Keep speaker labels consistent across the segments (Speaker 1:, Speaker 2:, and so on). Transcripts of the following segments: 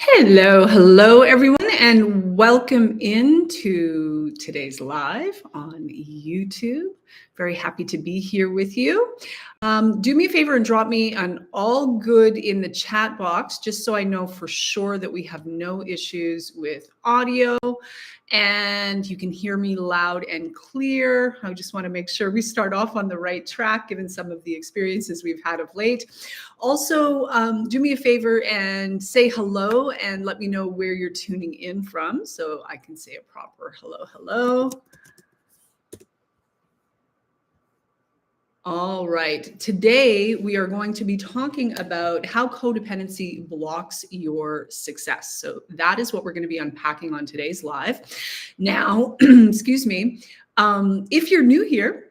Speaker 1: Hello, everyone, and welcome into today's live on YouTube. Very happy to be here with you. Do me a favor and drop me an all good in the chat box, just so I know for sure that we have no issues with audio and you can hear me loud and clear. I just want to make sure we start off on the right track, given some of the experiences we've had of late. Also, do me a favor and say hello and let me know where you're tuning in from so I can say a proper hello. All right. Today, we are going to be talking about how codependency blocks your success. So that is what we're going to be unpacking on today's live. Now, excuse me, if you're new here,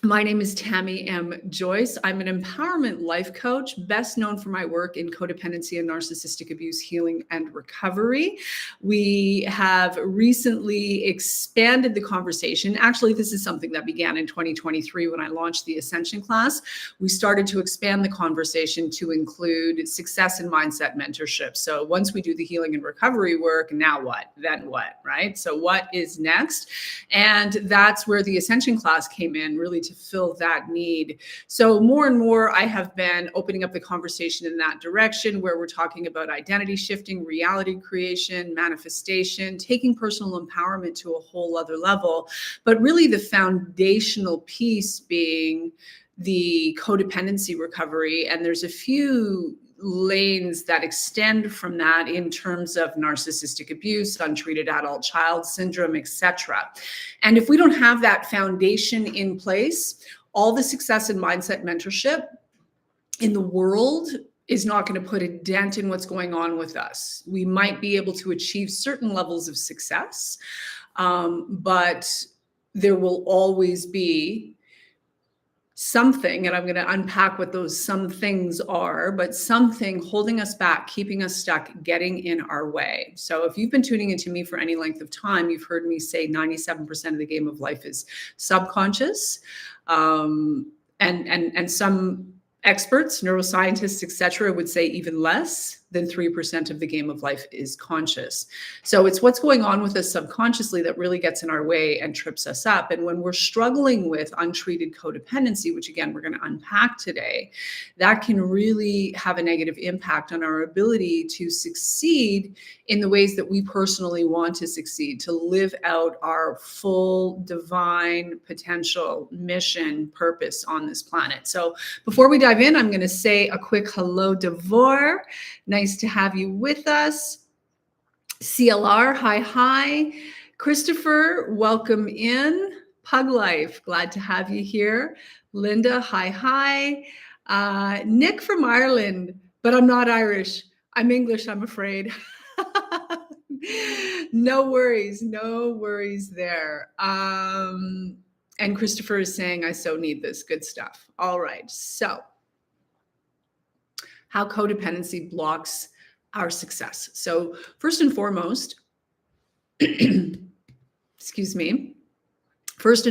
Speaker 1: my name is Tamie M Joyce. I'm an empowerment life coach, best known for my work in codependency and narcissistic abuse healing and recovery. We have recently expanded the conversation. Actually, this is something that began in 2023 when I launched the Ascension class. We started to expand the conversation to include success and mindset mentorship. So once we do the healing and recovery work, now what? Then what, right? So what is next? And that's where the Ascension class came in, really to fill that need. So more and more, I have been opening up the conversation in that direction where we're talking about identity shifting, reality creation, manifestation, taking personal empowerment to a whole other level. But really the foundational piece being the codependency recovery. And there's a few lanes that extend from that in terms of narcissistic abuse, untreated adult child syndrome, etc. And if we don't have that foundation in place, all the success and mindset mentorship in the world is not going to put a dent in what's going on with us. We might be able to achieve certain levels of success, but there will always be something, and I'm going to unpack what those some things are, but something holding us back, keeping us stuck, getting in our way. So if you've been tuning into me for any length of time, you've heard me say 97% of the game of life is subconscious. And some experts, neuroscientists, etc., would say even less than 3% of the game of life is conscious. So it's what's going on with us subconsciously that really gets in our way and trips us up. And when we're struggling with untreated codependency, which again, we're going to unpack today, that can really have a negative impact on our ability to succeed in the ways that we personally want to succeed, to live out our full divine potential, mission, purpose on this planet. So before we dive in, I'm going to say a quick hello, Devor. Nice to have you with us. CLR, hi. Christopher, welcome in. Pug Life, glad to have you here. Linda, hi. Nick from Ireland, but I'm not Irish. I'm English, I'm afraid. No worries there. And Christopher is saying, I so need this. Good stuff. All right, so how codependency blocks our success. So first and foremost, excuse me, what's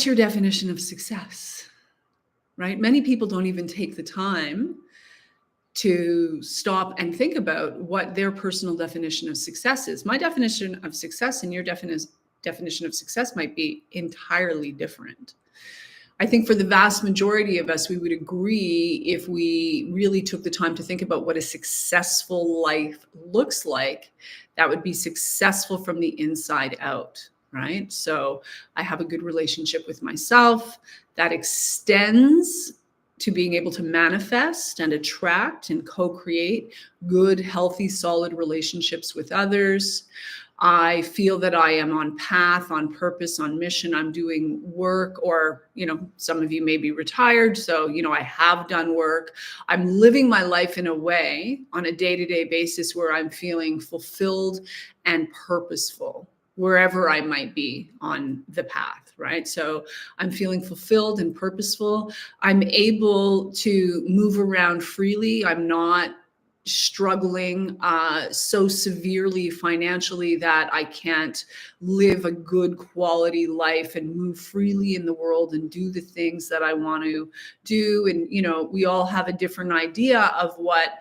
Speaker 1: your definition of success, right? Many people don't even take the time to stop and think about what their personal definition of success is. My definition of success and your definition of success might be entirely different. I think for the vast majority of us, we would agree if we really took the time to think about what a successful life looks like, that would be successful from the inside out, right? So I have a good relationship with myself that extends to being able to manifest and attract and co-create good, healthy, solid relationships with others. I feel that I am on path, on purpose, on mission. I'm doing work, or, some of you may be retired. So, I have done work. I'm living my life in a way on a day-to-day basis where I'm feeling fulfilled and purposeful wherever I might be on the path, right? So I'm feeling fulfilled and purposeful. I'm able to move around freely. I'm not struggling so severely financially that I can't live a good quality life and move freely in the world and do the things that I want to do. And, we all have a different idea of what,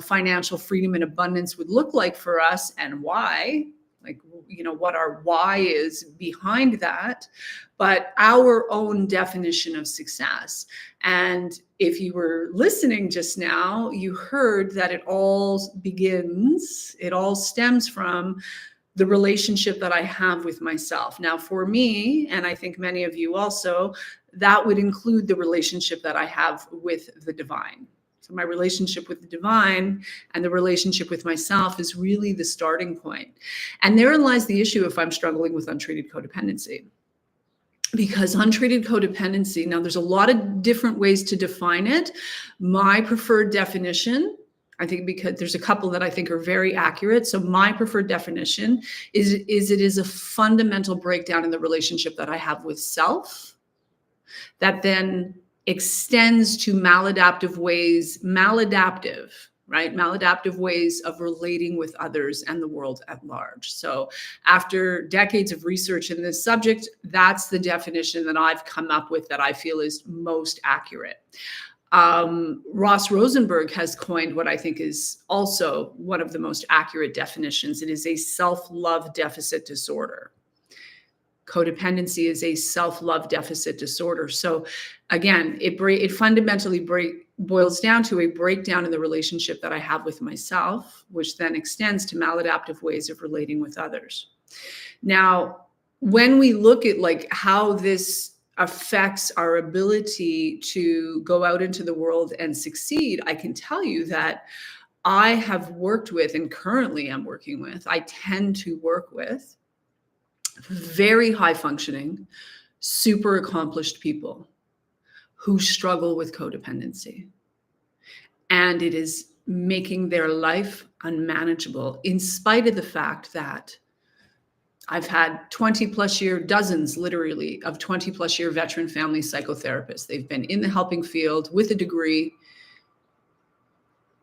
Speaker 1: financial freedom and abundance would look like for us and why, like, what our why is behind that, but our own definition of success. And if you were listening just now, you heard that it all stems from the relationship that I have with myself. Now, for me, and I think many of you also, that would include the relationship that I have with the divine. So my relationship with the divine and the relationship with myself is really the starting point. And therein lies the issue if I'm struggling with untreated codependency. Because untreated codependency, now there's a lot of different ways to define it. My preferred definition, I think, because there's a couple that I think are very accurate. So my preferred definition is it is a fundamental breakdown in the relationship that I have with self that then extends to maladaptive ways of relating with others and the world at large. So after decades of research in this subject, that's the definition that I've come up with that I feel is most accurate. Ross Rosenberg has coined what I think is also one of the most accurate definitions. It is a self-love deficit disorder. Codependency is a self-love deficit disorder. So again, it fundamentally boils down to a breakdown in the relationship that I have with myself, which then extends to maladaptive ways of relating with others. Now, when we look at like how this affects our ability to go out into the world and succeed, I can tell you that I have worked with, and currently I'm working with, I tend to work with very high functioning, super accomplished people who struggle with codependency. And it is making their life unmanageable in spite of the fact that I've had 20 plus year, dozens literally of 20 plus year veteran family psychotherapists. They've been in the helping field with a degree,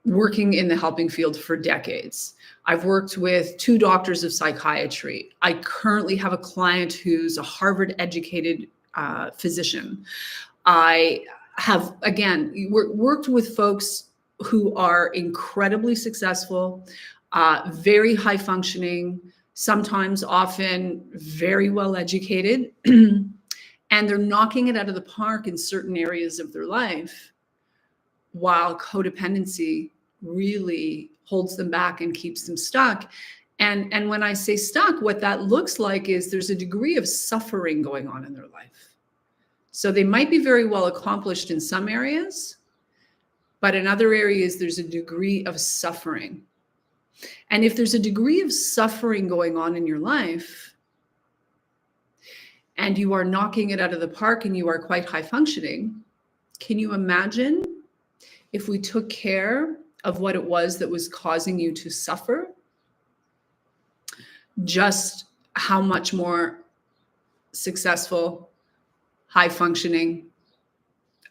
Speaker 1: working in the helping field for decades. I've worked with 2 doctors of psychiatry. I currently have a client who's a Harvard educated physician. I have, again, worked with folks who are incredibly successful, very high functioning, sometimes often very well educated, and they're knocking it out of the park in certain areas of their life, while codependency really holds them back and keeps them stuck. And when I say stuck, what that looks like is there's a degree of suffering going on in their life. So they might be very well accomplished in some areas, but in other areas, there's a degree of suffering. And if there's a degree of suffering going on in your life, and you are knocking it out of the park and you are quite high functioning, can you imagine if we took care of what it was that was causing you to suffer, just how much more successful, high functioning,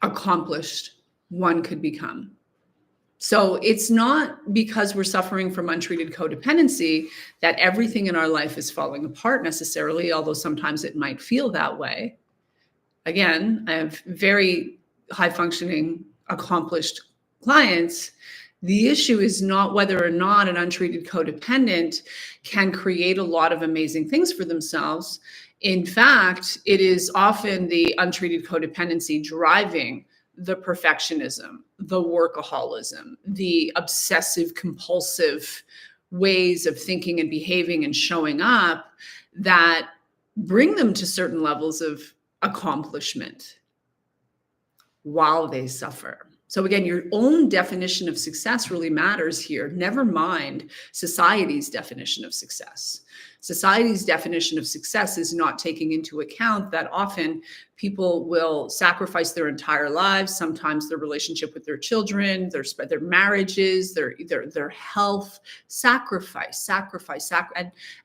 Speaker 1: accomplished one could become? So it's not because we're suffering from untreated codependency that everything in our life is falling apart necessarily, although sometimes it might feel that way. Again, I have very high functioning, accomplished clients. The issue is not whether or not an untreated codependent can create a lot of amazing things for themselves. In fact, it is often the untreated codependency driving the perfectionism, the workaholism, the obsessive compulsive ways of thinking and behaving and showing up that bring them to certain levels of accomplishment while they suffer. So again, your own definition of success really matters here. Never mind society's definition of success. Society's definition of success is not taking into account that often people will sacrifice their entire lives, sometimes their relationship with their children, their marriages, their health, sacrifice.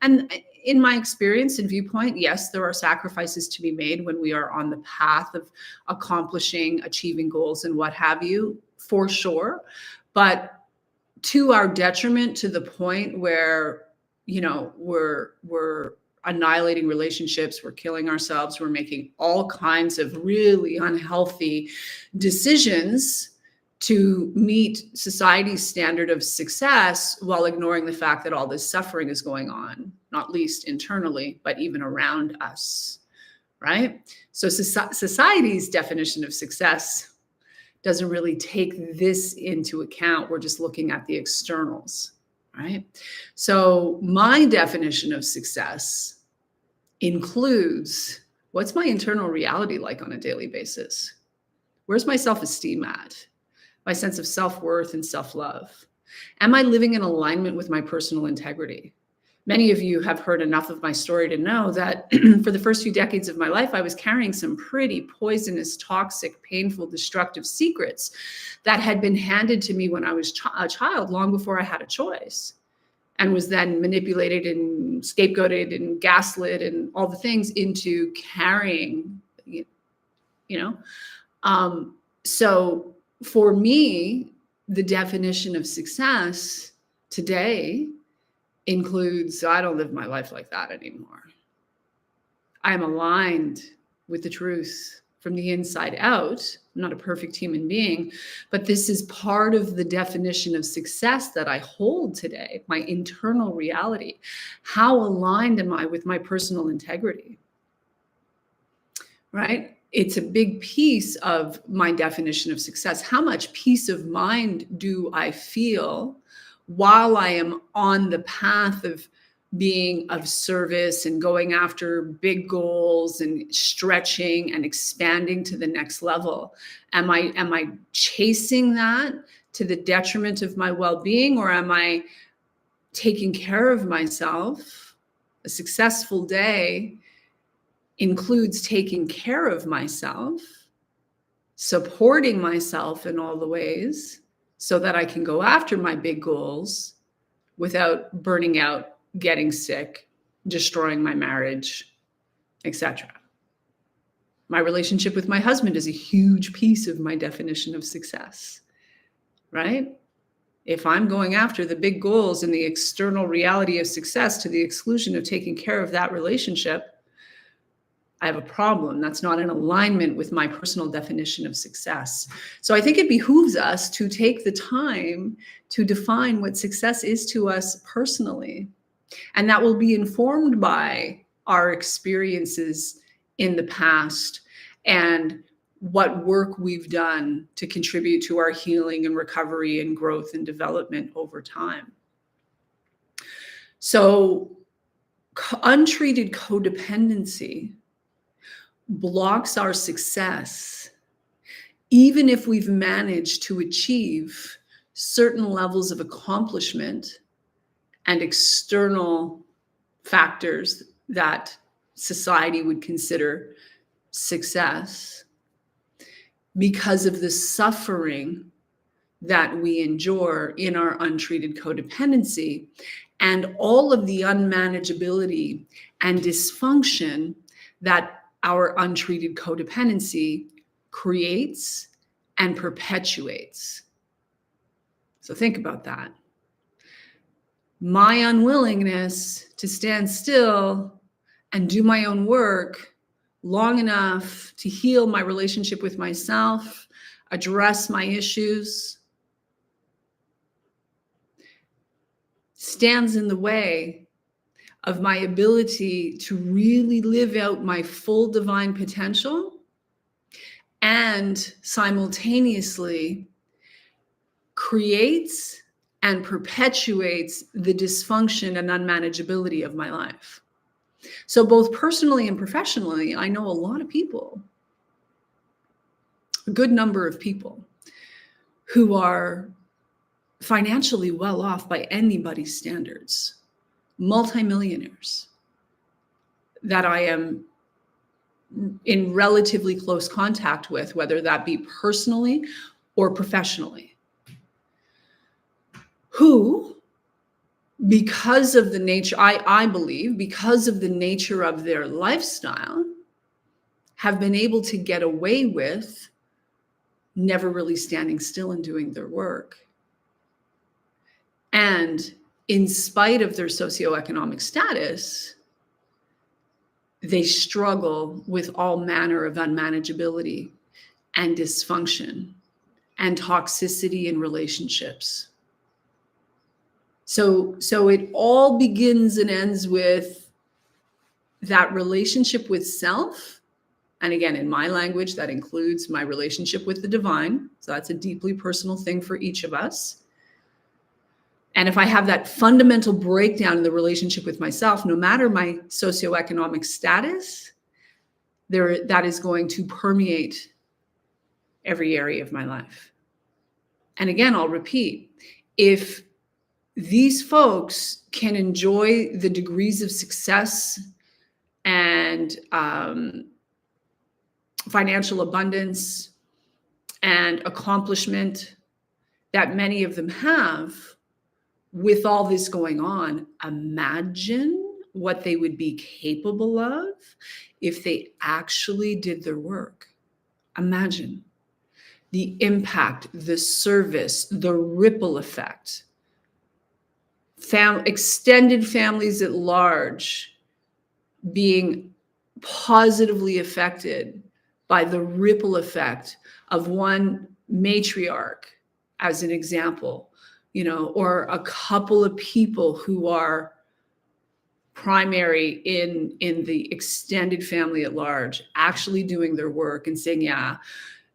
Speaker 1: And in my experience and viewpoint, yes, there are sacrifices to be made when we are on the path of accomplishing, achieving goals and what have you, for sure. But to our detriment, to the point where, we're annihilating relationships, we're killing ourselves, we're making all kinds of really unhealthy decisions to meet society's standard of success, while ignoring the fact that all this suffering is going on, not least internally, but even around us, right? So society's definition of success doesn't really take this into account. We're just looking at the externals, right? So my definition of success includes, what's my internal reality like on a daily basis? Where's my self-esteem at? My sense of self-worth and self-love? Am I living in alignment with my personal integrity? Many of you have heard enough of my story to know that for the first few decades of my life, I was carrying some pretty poisonous, toxic, painful, destructive secrets that had been handed to me when I was a child, long before I had a choice, and was then manipulated and scapegoated and gaslit and all the things into carrying, So for me, the definition of success today includes, I don't live my life like that anymore. I'm aligned with the truth from the inside out. I'm not a perfect human being, but this is part of the definition of success that I hold today, my internal reality. How aligned am I with my personal integrity? Right? It's a big piece of my definition of success. How much peace of mind do I feel while I am on the path of being of service and going after big goals and stretching and expanding to the next level? Am I chasing that to the detriment of my well-being, or am I taking care of myself? A successful day includes taking care of myself, supporting myself in all the ways so that I can go after my big goals without burning out, getting sick, destroying my marriage, etc. My relationship with my husband is a huge piece of my definition of success, right? If I'm going after the big goals and the external reality of success to the exclusion of taking care of that relationship, I have a problem. That's not in alignment with my personal definition of success. So I think it behooves us to take the time to define what success is to us personally. And that will be informed by our experiences in the past and what work we've done to contribute to our healing and recovery and growth and development over time. So untreated codependency blocks our success, even if we've managed to achieve certain levels of accomplishment and external factors that society would consider success, because of the suffering that we endure in our untreated codependency and all of the unmanageability and dysfunction that our untreated codependency creates and perpetuates. So think about that. My unwillingness to stand still and do my own work long enough to heal my relationship with myself, address my issues, stands in the way of my ability to really live out my full divine potential and simultaneously creates and perpetuates the dysfunction and unmanageability of my life. So both personally and professionally, I know a lot of people, a good number of people, who are financially well off by anybody's standards, multimillionaires, that I am in relatively close contact with, whether that be personally or professionally, who, because of the nature, I believe, because of the nature of their lifestyle, have been able to get away with never really standing still and doing their work. And in spite of their socioeconomic status, they struggle with all manner of unmanageability and dysfunction and toxicity in relationships. So it all begins and ends with that relationship with self. And again, in my language, that includes my relationship with the divine. So that's a deeply personal thing for each of us. And if I have that fundamental breakdown in the relationship with myself, no matter my socioeconomic status, that is going to permeate every area of my life. And again, I'll repeat, if these folks can enjoy the degrees of success and financial abundance and accomplishment that many of them have with all this going on, imagine what they would be capable of if they actually did their work. Imagine the impact, the service, the ripple effect. Extended families at large being positively affected by the ripple effect of one matriarch, as an example, or a couple of people who are primary in the extended family at large, actually doing their work and saying, yeah,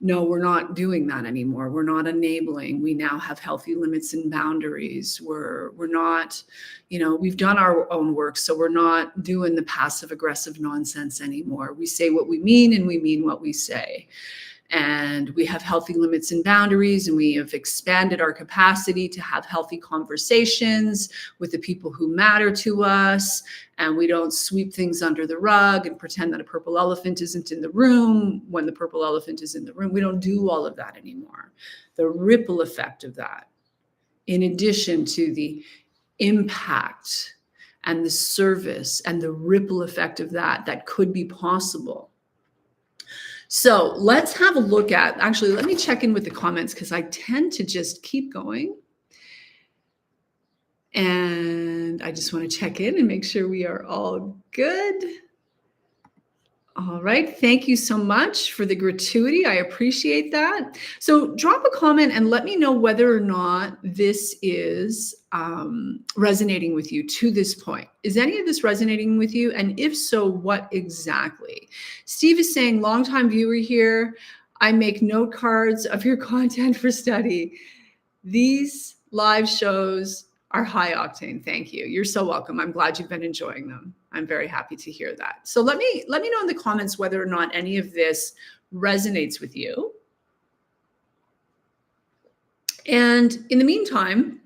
Speaker 1: no, we're not doing that anymore. We're not enabling. We now have healthy limits and boundaries. We're not, we've done our own work. So we're not doing the passive aggressive nonsense anymore. We say what we mean and we mean what we say. And we have healthy limits and boundaries, and we have expanded our capacity to have healthy conversations with the people who matter to us. And we don't sweep things under the rug and pretend that a purple elephant isn't in the room when the purple elephant is in the room. We don't do all of that anymore. The ripple effect of that, in addition to the impact and the service and the ripple effect of that could be possible. So let's have a look at, actually, let me check in with the comments because I tend to just keep going. And I just want to check in and make sure we are all good. All right. Thank you so much for the gratuity. I appreciate that. So drop a comment and let me know whether or not this is resonating with you to this point. Is any of this resonating with you? And if so, what exactly? Steve is saying, longtime viewer here. I make note cards of your content for study. These live shows are high octane. Thank you. You're so welcome. I'm glad you've been enjoying them. I'm very happy to hear that. So let me know in the comments whether or not any of this resonates with you. And in the meantime,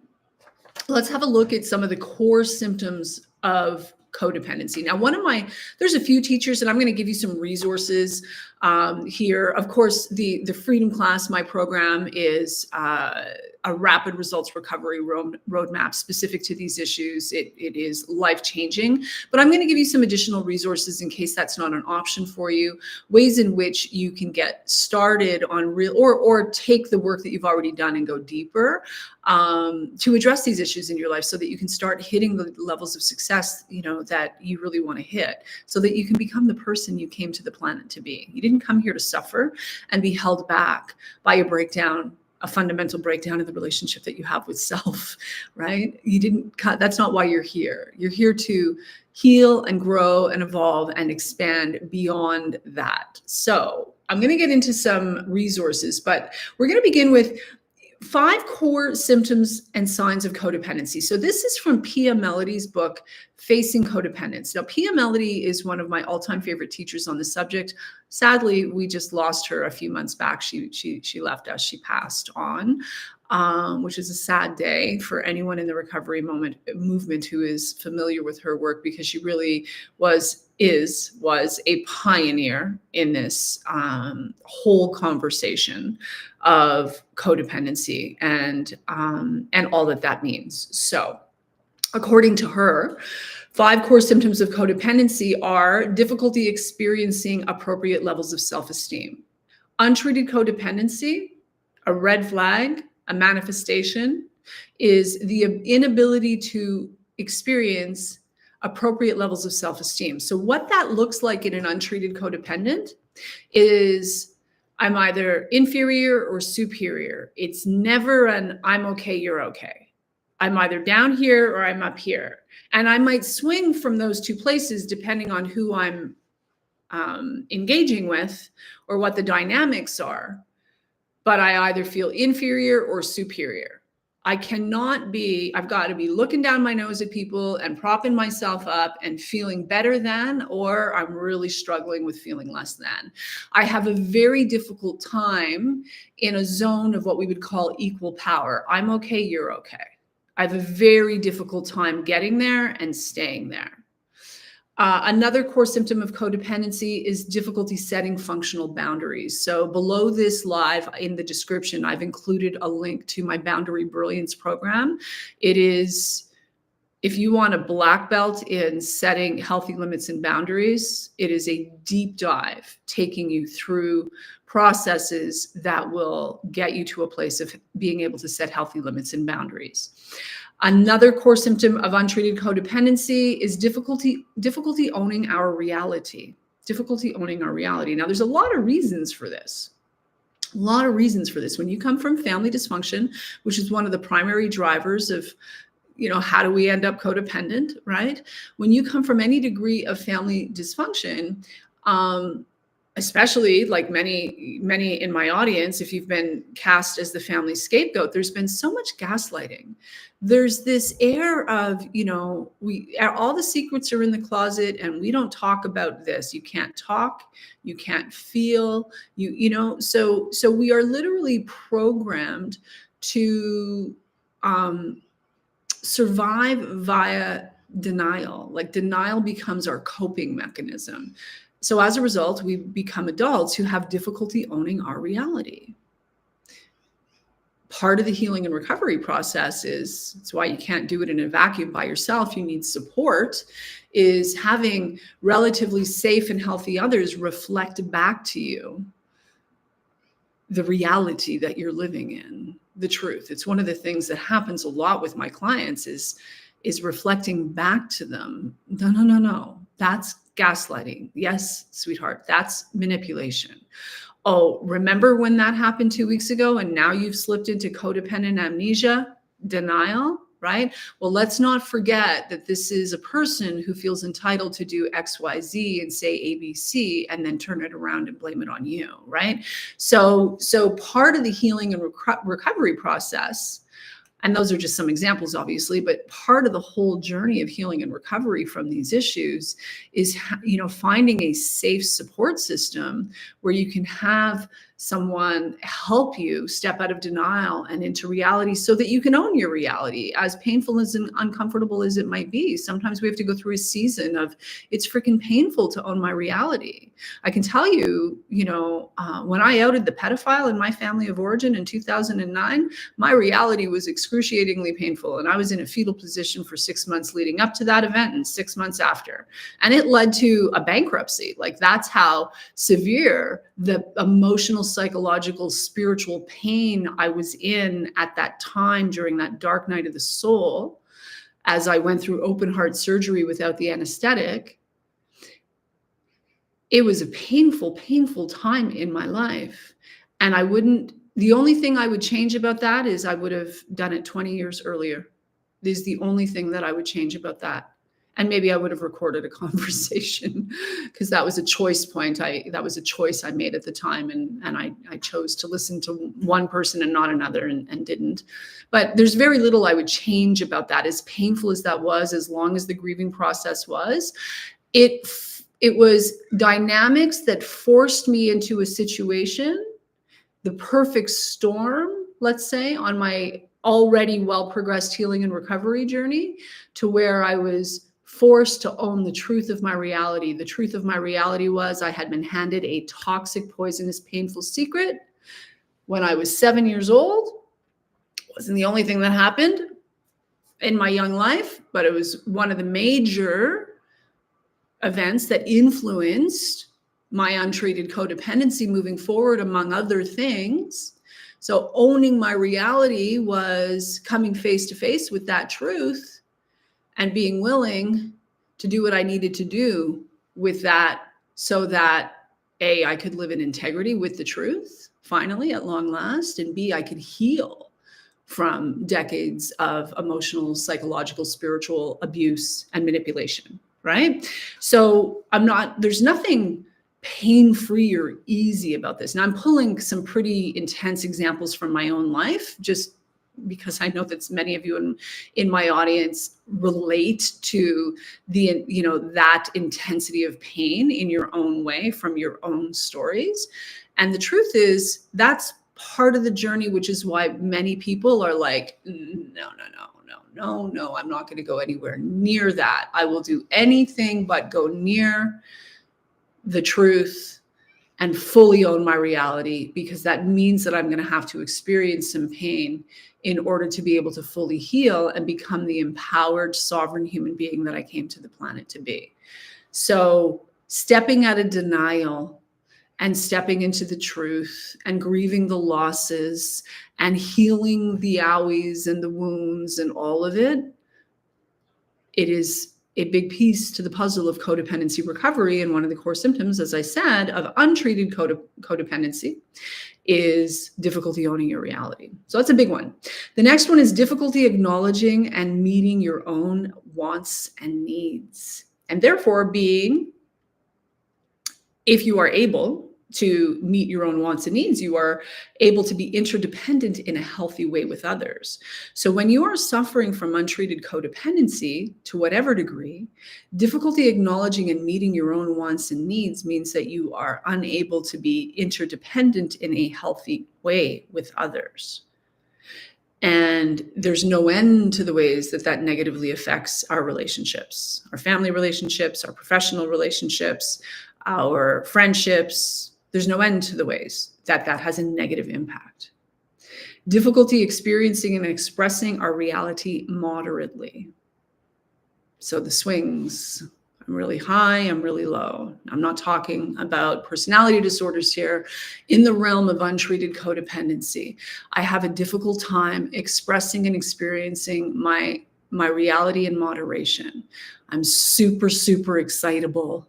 Speaker 1: let's have a look at some of the core symptoms of codependency. Now, there's a few teachers, and I'm going to give you some resources here. Of course, the Freedom Class, my program, is a rapid results recovery roadmap specific to these issues. It is life-changing, but I'm going to give you some additional resources in case that's not an option for you, ways in which you can get started on or take the work that you've already done and go deeper to address these issues in your life so that you can start hitting the levels of success, that you really want to hit, so that you can become the person you came to the planet to be. You didn't come here to suffer and be held back by a fundamental breakdown in the relationship that you have with self, right? That's not why you're here. You're here to heal and grow and evolve and expand beyond that. So I'm going to get into some resources, but we're going to begin with 5 core symptoms and signs of codependency. So this is from Pia Melody's book, Facing Codependence. Now, Pia Melody is one of my all-time favorite teachers on the subject. Sadly, we just lost her a few months back. She left us. She passed on, which is a sad day for anyone in the recovery movement who is familiar with her work, because she really was a pioneer in this whole conversation of codependency and all that means. So according to her, 5 core symptoms of codependency are difficulty experiencing appropriate levels of self-esteem, untreated codependency, a red flag, a manifestation, is the inability to experience appropriate levels of self-esteem. So what that looks like in an untreated codependent is I'm either inferior or superior. It's never an I'm okay, you're okay. I'm either down here or I'm up here. And I might swing from those two places depending on who I'm engaging with or what the dynamics are. But I either feel inferior or superior. I cannot be, I've got to be looking down my nose at people and propping myself up and feeling better than, or I'm really struggling with feeling less than. I have a very difficult time in a zone of what we would call equal power. I'm okay, you're okay. I have a very difficult time getting there and staying there. Another core symptom of codependency is difficulty setting functional boundaries. So below this live in the description, I've included a link to my Boundary Brilliance program. It is, if you want a black belt in setting healthy limits and boundaries, it is a deep dive taking you through processes that will get you to a place of being able to set healthy limits and boundaries. Another core symptom of untreated codependency is difficulty owning our reality. Difficulty owning our reality. Now, there's a lot of reasons for this. A lot of reasons for this. When you come from family dysfunction, which is one of the primary drivers of, how do we end up codependent, right? When you come from any degree of family dysfunction, especially like many in my audience, if you've been cast as the family scapegoat, there's been so much gaslighting. There's this air of, all the secrets are in the closet and we don't talk about this. You can't talk, you can't feel, so we are literally programmed to survive via denial. Like denial becomes our coping mechanism. So as a result, we become adults who have difficulty owning our reality. Part of the healing and recovery process is, it's why you can't do it in a vacuum by yourself. You need support, is having relatively safe and healthy others reflect back to you the reality that you're living in, the truth. It's one of the things that happens a lot with my clients is reflecting back to them. No. That's gaslighting. Yes, sweetheart, that's manipulation. Oh, remember when that happened 2 weeks ago and now you've slipped into codependent amnesia, denial, right? Well, let's not forget that this is a person who feels entitled to do X, Y, Z and say ABC and then turn it around and blame it on you, right? So part of the healing and recovery process, and those are just some examples, obviously, but part of the whole journey of healing and recovery from these issues is, finding a safe support system where you can have someone help you step out of denial and into reality so that you can own your reality, as painful as and uncomfortable as it might be. Sometimes we have to go through a season of, it's freaking painful to own my reality. I can tell you, when I outed the pedophile in my family of origin in 2009, my reality was excruciatingly painful. And I was in a fetal position for 6 months leading up to that event and 6 months after. And it led to a bankruptcy. Like, that's how severe the emotional, psychological, spiritual pain I was in at that time during that dark night of the soul, as I went through open heart surgery without the anesthetic. It was a painful, painful time in my life. And the only thing I would change about that is I would have done it 20 years earlier. This is the only thing that I would change about that. And maybe I would have recorded a conversation, because that was a choice point. That was a choice I made at the time. And I chose to listen to one person and not another and didn't. But there's very little I would change about that. As painful as that was, as long as the grieving process was, it was dynamics that forced me into a situation, the perfect storm, let's say, on my already well-progressed healing and recovery journey, to where I was forced to own the truth of my reality. The truth of my reality was I had been handed a toxic, poisonous, painful secret when I was 7 years old. It wasn't the only thing that happened in my young life, but it was one of the major events that influenced my untreated codependency moving forward, among other things. So owning my reality was coming face to face with that truth and being willing to do what I needed to do with that, so that A, I could live in integrity with the truth, finally, at long last, and B, I could heal from decades of emotional, psychological, spiritual abuse and manipulation, right? So there's nothing pain-free or easy about this. Now I'm pulling some pretty intense examples from my own life, just because I know that many of you in my audience relate to that intensity of pain in your own way from your own stories. And the truth is that's part of the journey, which is why many people are like, no, I'm not going to go anywhere near that. I will do anything but go near the truth and fully own my reality, because that means that I'm going to have to experience some pain in order to be able to fully heal and become the empowered, sovereign human being that I came to the planet to be. So stepping out of denial and stepping into the truth and grieving the losses and healing the owies and the wounds and all of it, it is a big piece to the puzzle of codependency recovery. And one of the core symptoms, as I said, of untreated codependency is difficulty owning your reality. So that's a big one. The next one is difficulty acknowledging and meeting your own wants and needs. And therefore if you are able to meet your own wants and needs, you are able to be interdependent in a healthy way with others. So when you are suffering from untreated codependency, to whatever degree, difficulty acknowledging and meeting your own wants and needs means that you are unable to be interdependent in a healthy way with others. And there's no end to the ways that negatively affects our relationships, our family relationships, our professional relationships, our friendships. There's no end to the ways that has a negative impact. Difficulty experiencing and expressing our reality moderately. So the swings, I'm really high, I'm really low. I'm not talking about personality disorders here. In the realm of untreated codependency, I have a difficult time expressing and experiencing my reality in moderation. I'm super, super excitable.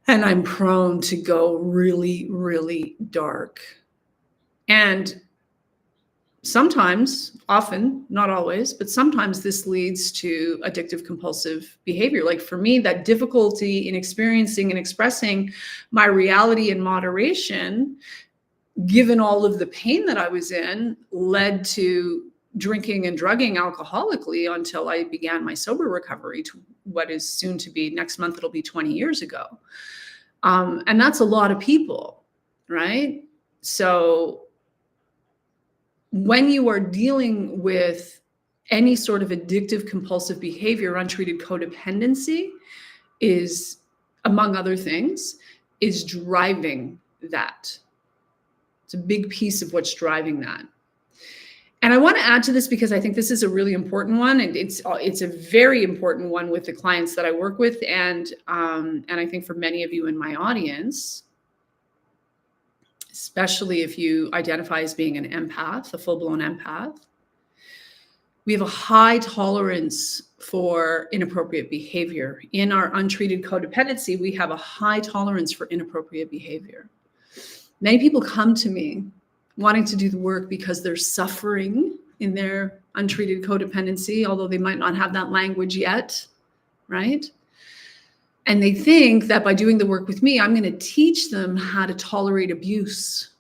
Speaker 1: And I'm prone to go really, really dark. And sometimes, often, not always, but sometimes this leads to addictive compulsive behavior. Like for me, that difficulty in experiencing and expressing my reality in moderation, given all of the pain that I was in, led to drinking and drugging alcoholically until I began my sober recovery to what is soon to be, next month, it'll be 20 years ago. And that's a lot of people, right? So when you are dealing with any sort of addictive compulsive behavior, untreated codependency is, among other things, is driving that. It's a big piece of what's driving that. And I want to add to this because I think this is a really important one, and it's a very important one with the clients that I work with, and I think for many of you in my audience, especially if you identify as being an empath, a full-blown empath, we have a high tolerance for inappropriate behavior. In our untreated codependency, we have a high tolerance for inappropriate behavior. Many people come to me wanting to do the work because they're suffering in their untreated codependency, although they might not have that language yet, right? And they think that by doing the work with me, I'm going to teach them how to tolerate abuse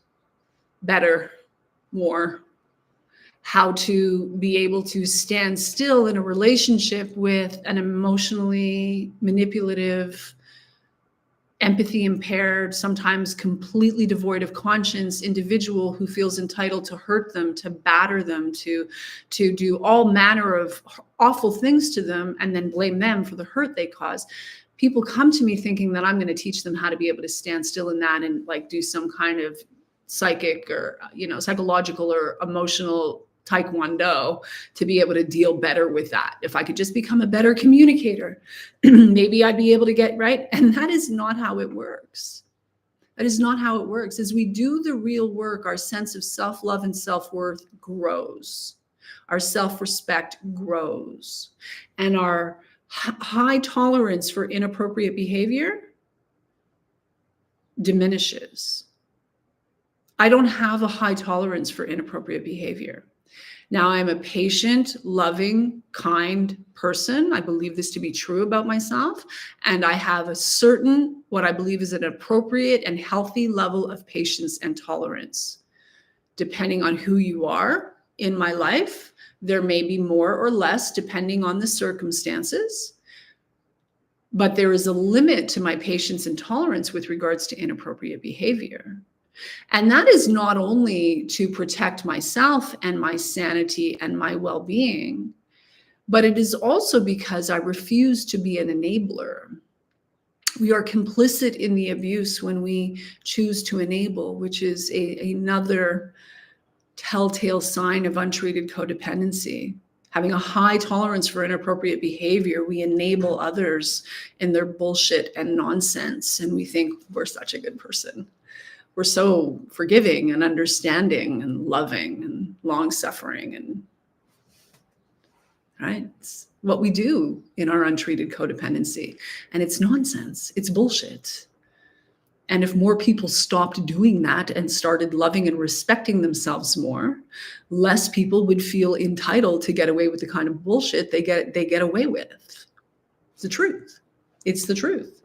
Speaker 1: better, more, how to be able to stand still in a relationship with an emotionally manipulative, empathy impaired, sometimes completely devoid of conscience individual who feels entitled to hurt them, to batter them, to do all manner of awful things to them and then blame them for the hurt they cause. People come to me thinking that I'm going to teach them how to be able to stand still in that and like do some kind of psychic or, psychological or emotional taekwondo to be able to deal better with that. If I could just become a better communicator, maybe I'd be able to get right. And that is not how it works. That is not how it works. As we do the real work, our sense of self-love and self-worth grows. Our self-respect grows. And our high tolerance for inappropriate behavior diminishes. I don't have a high tolerance for inappropriate behavior. Now, I'm a patient, loving, kind person. I believe this to be true about myself. And I have a certain, what I believe is an appropriate and healthy level of patience and tolerance. Depending on who you are in my life, there may be more or less depending on the circumstances. But there is a limit to my patience and tolerance with regards to inappropriate behavior. And that is not only to protect myself and my sanity and my well-being, but it is also because I refuse to be an enabler. We are complicit in the abuse when we choose to enable, which is another telltale sign of untreated codependency. Having a high tolerance for inappropriate behavior, we enable others in their bullshit and nonsense, and we think we're such a good person. We're so forgiving and understanding and loving and long-suffering, and right? It's what we do in our untreated codependency. And it's nonsense. It's bullshit. And if more people stopped doing that and started loving and respecting themselves more, less people would feel entitled to get away with the kind of bullshit they get away with. It's the truth. It's the truth.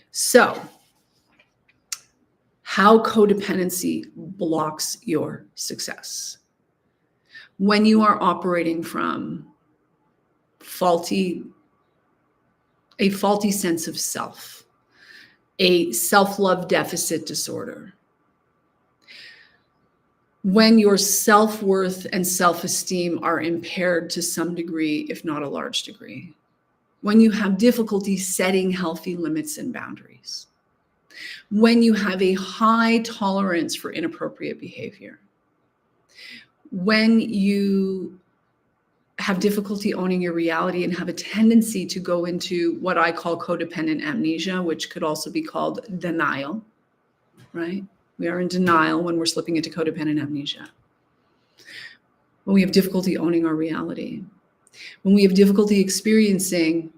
Speaker 1: So, how codependency blocks your success. When you are operating from a faulty sense of self, a self-love deficit disorder, when your self-worth and self-esteem are impaired to some degree, if not a large degree, when you have difficulty setting healthy limits and boundaries, when you have a high tolerance for inappropriate behavior, when you have difficulty owning your reality and have a tendency to go into what I call codependent amnesia, which could also be called denial, right? We are in denial when we're slipping into codependent amnesia. When we have difficulty owning our reality, when we have difficulty experiencing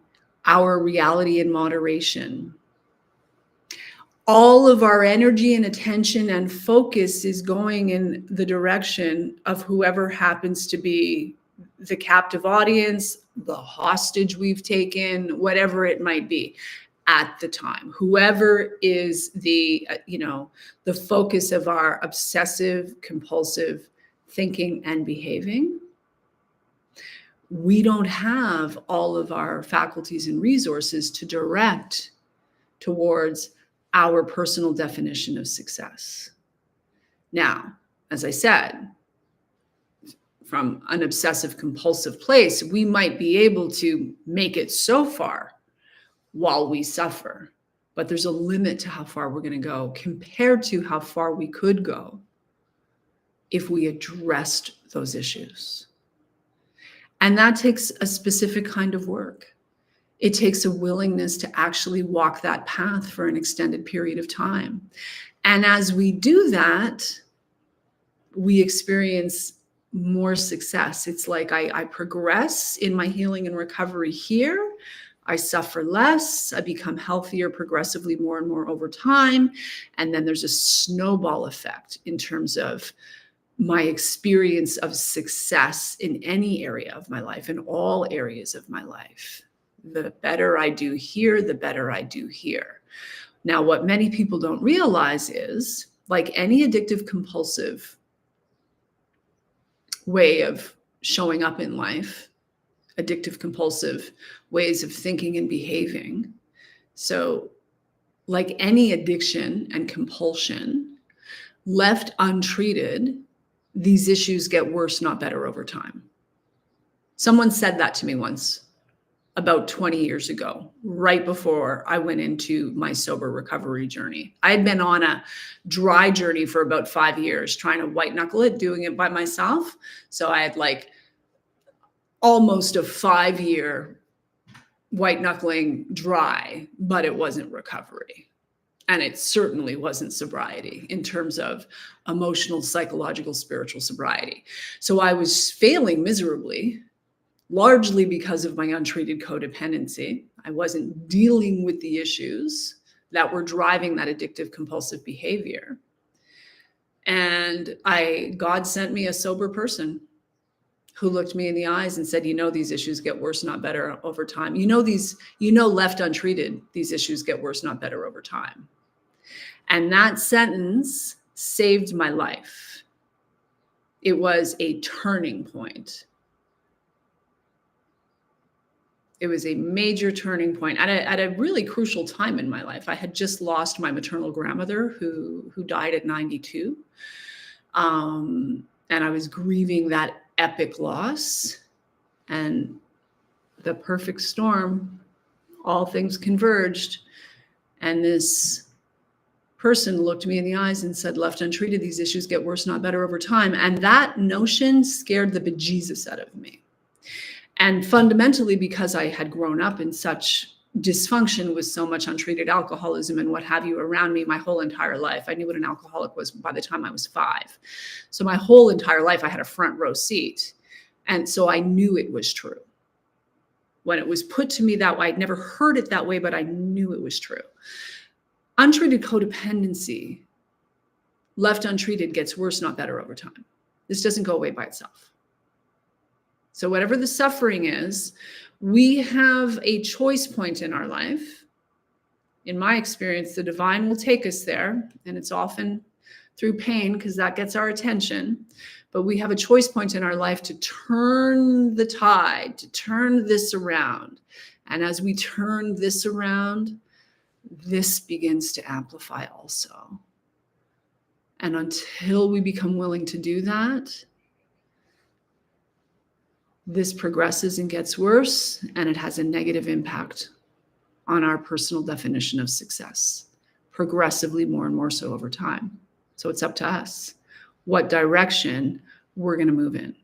Speaker 1: our reality in moderation, all of our energy and attention and focus is going in the direction of whoever happens to be the captive audience, the hostage we've taken, whatever it might be at the time. Whoever is the focus of our obsessive, compulsive thinking and behaving, we don't have all of our faculties and resources to direct towards our personal definition of success. Now, as I said, from an obsessive compulsive place, we might be able to make it so far while we suffer, but there's a limit to how far we're going to go compared to how far we could go if we addressed those issues. And that takes a specific kind of work. It takes a willingness to actually walk that path for an extended period of time. And as we do that, we experience more success. It's like I progress in my healing and recovery here. I suffer less. I become healthier progressively more and more over time. And then there's a snowball effect in terms of my experience of success in any area of my life, in all areas of my life. The better I do here, the better I do here. Now, what many people don't realize is, like any addictive compulsive way of showing up in life, addictive compulsive ways of thinking and behaving. So like any addiction and compulsion, left untreated, these issues get worse, not better over time. Someone said that to me once about 20 years ago, right before I went into my sober recovery journey. I had been on a dry journey for about 5 years, trying to white knuckle it, doing it by myself. So I had like almost a 5-year white knuckling dry, but it wasn't recovery. And it certainly wasn't sobriety in terms of emotional, psychological, spiritual sobriety. So I was failing miserably, largely because of my untreated codependency. I wasn't dealing with the issues that were driving that addictive compulsive behavior. And God sent me a sober person who looked me in the eyes and said, these issues get worse, not better over time. Left untreated, these issues get worse, not better over time. And that sentence saved my life. It was a turning point. It was a major turning point at a really crucial time in my life. I had just lost my maternal grandmother who died at 92. And I was grieving that epic loss. And the perfect storm, all things converged. And this person looked me in the eyes and said, left untreated, these issues get worse, not better over time. And that notion scared the bejesus out of me. And fundamentally, because I had grown up in such dysfunction with so much untreated alcoholism and what have you around me my whole entire life. I knew what an alcoholic was by the time I was 5. So my whole entire life, I had a front row seat. And so I knew it was true. When it was put to me that way, I'd never heard it that way, but I knew it was true. Untreated codependency, left untreated, gets worse, not better over time. This doesn't go away by itself. So whatever the suffering is, we have a choice point in our life. In my experience, the divine will take us there, and it's often through pain because that gets our attention. But we have a choice point in our life to turn the tide, to turn this around. And as we turn this around, this begins to amplify also. And until we become willing to do that, this progresses and gets worse, and it has a negative impact on our personal definition of success, progressively more and more so over time. So it's up to us what direction we're going to move in.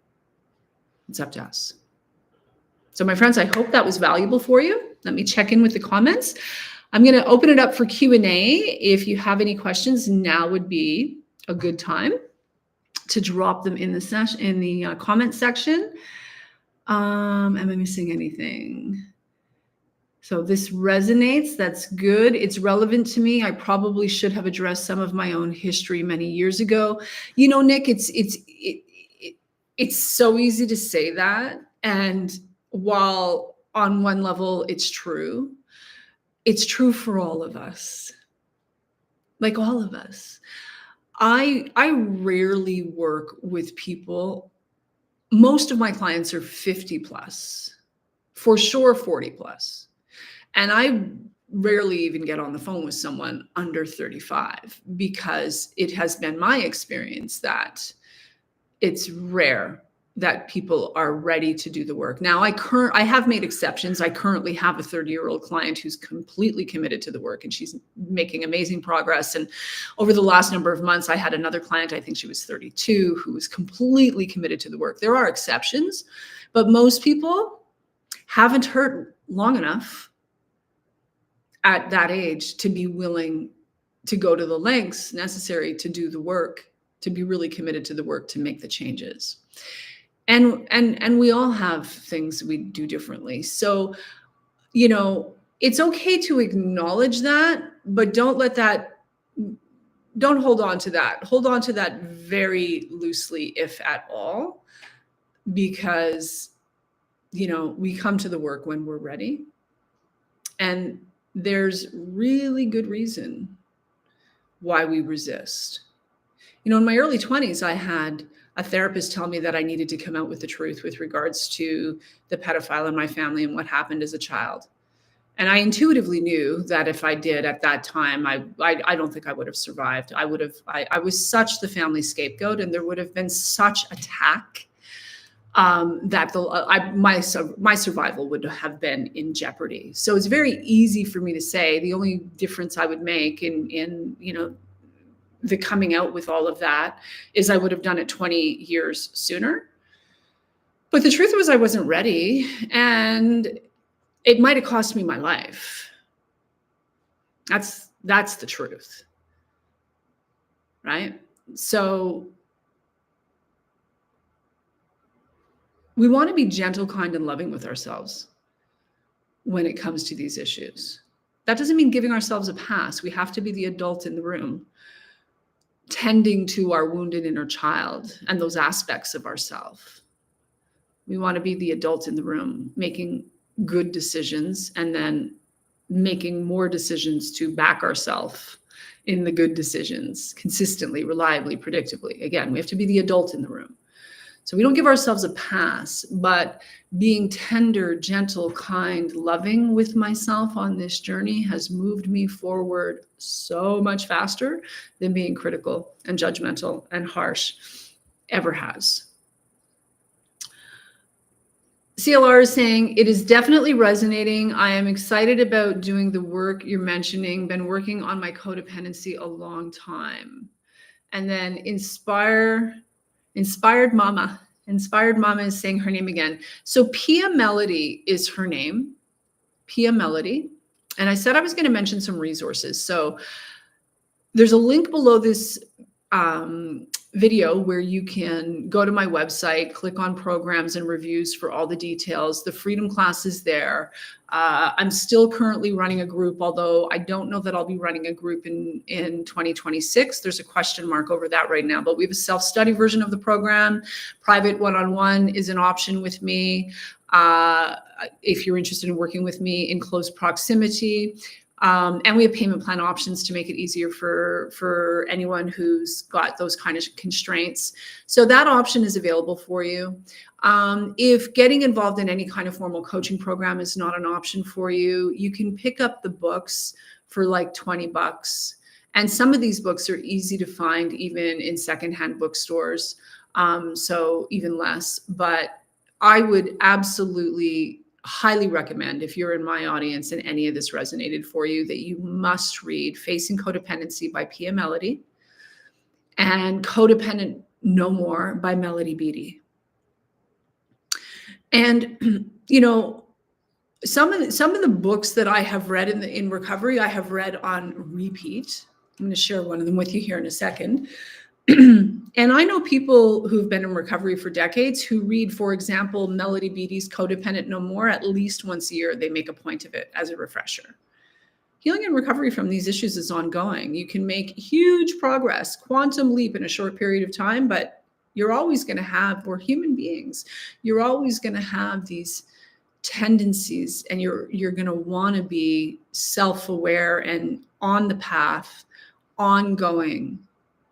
Speaker 1: It's up to us. So my friends, I hope that was valuable for you. Let me check in with the comments. I'm going to open it up for Q&A. If you have any questions, now would be a good time to drop them in the comment section. Am I missing anything? So this resonates. That's good. It's relevant to me. I probably should have addressed some of my own history many years ago. You know, Nick, it's so easy to say that. And while on one level it's true for all of us. Like all of us. I rarely work with people. Most of my clients are 50 plus, for sure 40 plus. And I rarely even get on the phone with someone under 35 because it has been my experience that it's rare that people are ready to do the work. Now, I have made exceptions. I currently have a 30-year-old client who's completely committed to the work, and she's making amazing progress. And over the last number of months, I had another client, I think she was 32, who was completely committed to the work. There are exceptions, but most people haven't hurt long enough at that age to be willing to go to the lengths necessary to do the work, to be really committed to the work, to make the changes. And we all have things we do differently. So, you know, it's okay to acknowledge that, but don't hold on to that. Hold on to that very loosely, if at all, because, you know, we come to the work when we're ready. And there's really good reason why we resist. You know, in my early 20s, I had a therapist tell me that I needed to come out with the truth with regards to the pedophile in my family and what happened as a child. And I intuitively knew that if I did at that time, I don't think I would have survived. I was such the family scapegoat, and there would have been such attack that my survival would have been in jeopardy. So it's very easy for me to say the only difference I would make in you know, the coming out with all of that is I would have done it 20 years sooner. But the truth was I wasn't ready, and it might have cost me my life. That's That's the truth, right? So we want to be gentle, kind, and loving with ourselves when it comes to these issues. That doesn't mean giving ourselves a pass. We have to be the adult in the room, tending to our wounded inner child and those aspects of ourselves. We want to be the adult in the room, making good decisions and then making more decisions to back ourselves in the good decisions consistently, reliably, predictably. Again, we have to be the adult in the room. So we don't give ourselves a pass, but being tender, gentle, kind, loving with myself on this journey has moved me forward so much faster than being critical and judgmental and harsh ever has. CLR is saying, it is definitely resonating. I am excited about doing the work you're mentioning. Been working on my codependency a long time. And then Inspired Mama is saying her name again. So Pia Melody is her name, Pia Melody. And I said I was going to mention some resources. So there's a link below this video where you can go to my website, click on programs and reviews for all the details. The Freedom class is there. I'm still currently running a group, although I don't know that I'll be running a group in 2026. There's a question mark over that right now, but we have a self-study version of the program. Private one-on-one is an option with me. If you're interested in working with me in close proximity. And we have payment plan options to make it easier for anyone who's got those kind of constraints. So that option is available for you. If getting involved in any kind of formal coaching program is not an option for you, you can pick up the books for like $20. And some of these books are easy to find even in secondhand bookstores. So even less, but I would absolutely highly recommend, if you're in my audience and any of this resonated for you, that you must read Facing Codependency by Pia Melody and Codependent No More by Melody Beattie. And, you know, some of the books that I have read in recovery, I have read on repeat. I'm going to share one of them with you here in a second. And I know people who've been in recovery for decades who read, for example, Melody Beattie's Codependent No More at least once a year. They make a point of it as a refresher. Healing and recovery from these issues is ongoing. You can make huge progress, quantum leap in a short period of time, but you're always going to have, we're human beings, you're always going to have these tendencies, and you're going to want to be self-aware and on the path, ongoing,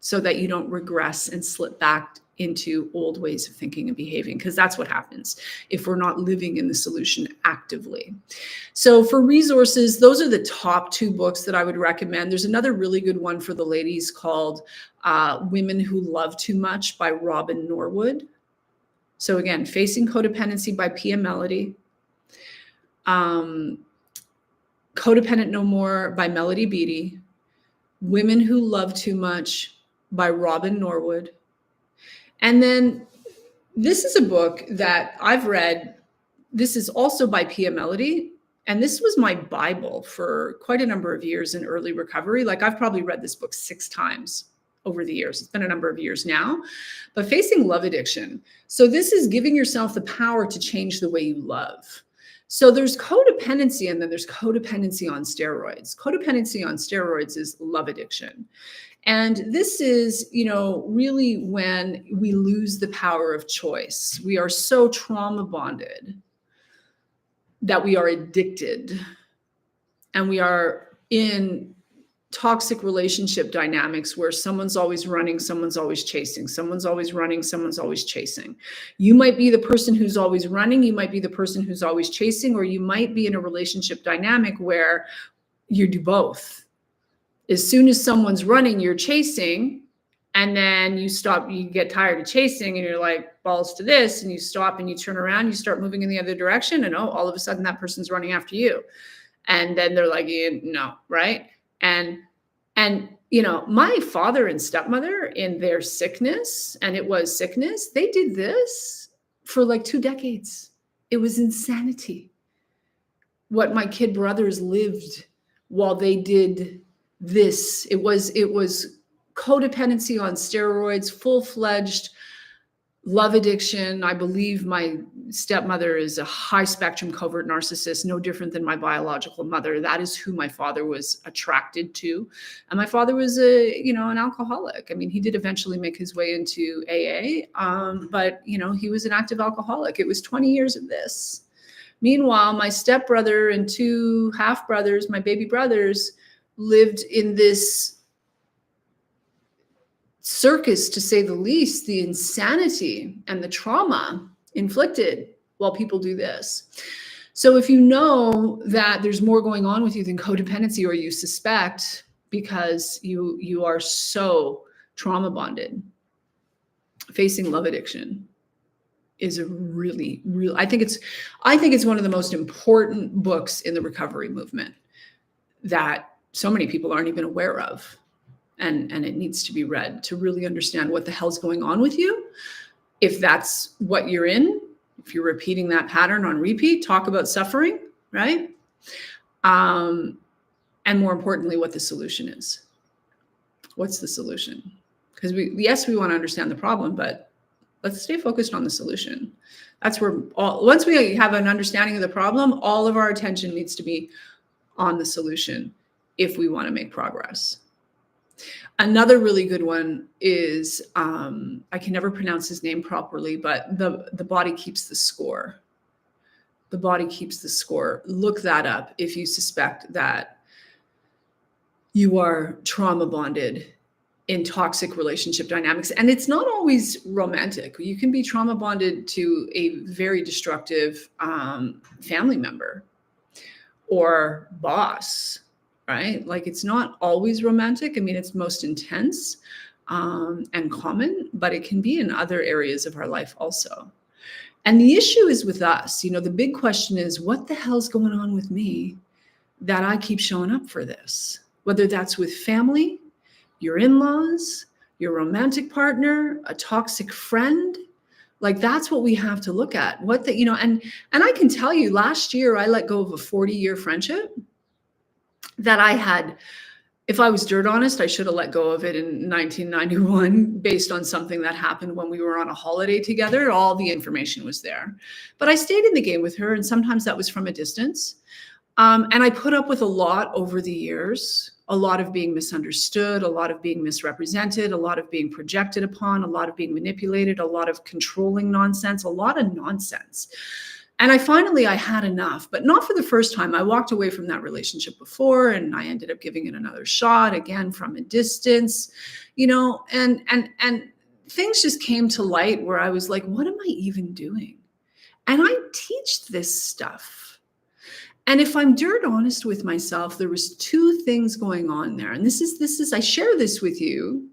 Speaker 1: so that you don't regress and slip back into old ways of thinking and behaving, because that's what happens if we're not living in the solution actively. So for resources, those are the top two books that I would recommend. There's another really good one for the ladies called Women Who Love Too Much by Robin Norwood. So again, Facing Codependency by Pia Melody, Codependent No More by Melody Beattie, Women Who Love Too Much by Robin Norwood. And then this is a book that I've read. This is also by Pia Melody. And this was my Bible for quite a number of years in early recovery. Like, I've probably read this book 6 times over the years. It's been a number of years now. But Facing Love Addiction. So this is giving yourself the power to change the way you love. So there's codependency, and then there's codependency on steroids. Codependency on steroids is love addiction. And this is, you know, really when we lose the power of choice. We are so trauma bonded that we are addicted, and we are in toxic relationship dynamics where someone's always running, someone's always chasing, someone's always running, someone's always chasing. You might be the person who's always running, you might be the person who's always chasing, or you might be in a relationship dynamic where you do both. As soon as someone's running, you're chasing, and then you stop, you get tired of chasing, and you're like, balls to this, and you stop and you turn around, you start moving in the other direction, and all of a sudden that person's running after you. And then they're like, yeah, no, right? And you know, my father and stepmother in their sickness, and it was sickness, they did this for like 2 decades. It was insanity what my kid brothers lived while they did it was codependency on steroids, full-fledged love addiction. I believe my stepmother is a high spectrum covert narcissist, no different than my biological mother. That is who my father was attracted to. And my father was an alcoholic. I mean, he did eventually make his way into AA, but he was an active alcoholic. It was 20 years of this. Meanwhile, my stepbrother and two half brothers, my baby brothers, lived in this circus, to say the least, the insanity and the trauma inflicted while people do this. So if you know that there's more going on with you than codependency, or you suspect, because you are so trauma bonded, facing love addiction is a really, I think it's one of the most important books in the recovery movement that so many people aren't even aware of. And it needs to be read to really understand what the hell's going on with you. If that's what you're in, if you're repeating that pattern on repeat, talk about suffering, right? And more importantly, what the solution is. What's the solution? Because we want to understand the problem, but let's stay focused on the solution. That's where once we have an understanding of the problem, all of our attention needs to be on the solution if we want to make progress. Another really good one is, I can never pronounce his name properly, but the body keeps the score. The body keeps the score. Look that up if you suspect that you are trauma bonded in toxic relationship dynamics. And it's not always romantic. You can be trauma bonded to a very destructive family member or boss. Right? Like, it's not always romantic. I mean, it's most intense and common, but it can be in other areas of our life also. And the issue is with us. The big question is, what the hell's going on with me that I keep showing up for this? Whether that's with family, your in-laws, your romantic partner, a toxic friend. Like, that's what we have to look at. And I can tell you, last year I let go of a 40-year friendship that I had. If I was dirt honest, I should have let go of it in 1991 based on something that happened when we were on a holiday together. All the information was there. But I stayed in the game with her, and sometimes that was from a distance. And I put up with a lot over the years, a lot of being misunderstood, a lot of being misrepresented, a lot of being projected upon, a lot of being manipulated, a lot of controlling nonsense, a lot of nonsense. And I had enough, but not for the first time. I walked away from that relationship before, and I ended up giving it another shot, again from a distance, and things just came to light where I was like, what am I even doing? And I teach this stuff. And if I'm dirt honest with myself, there was two things going on there. And this is, I share this with you,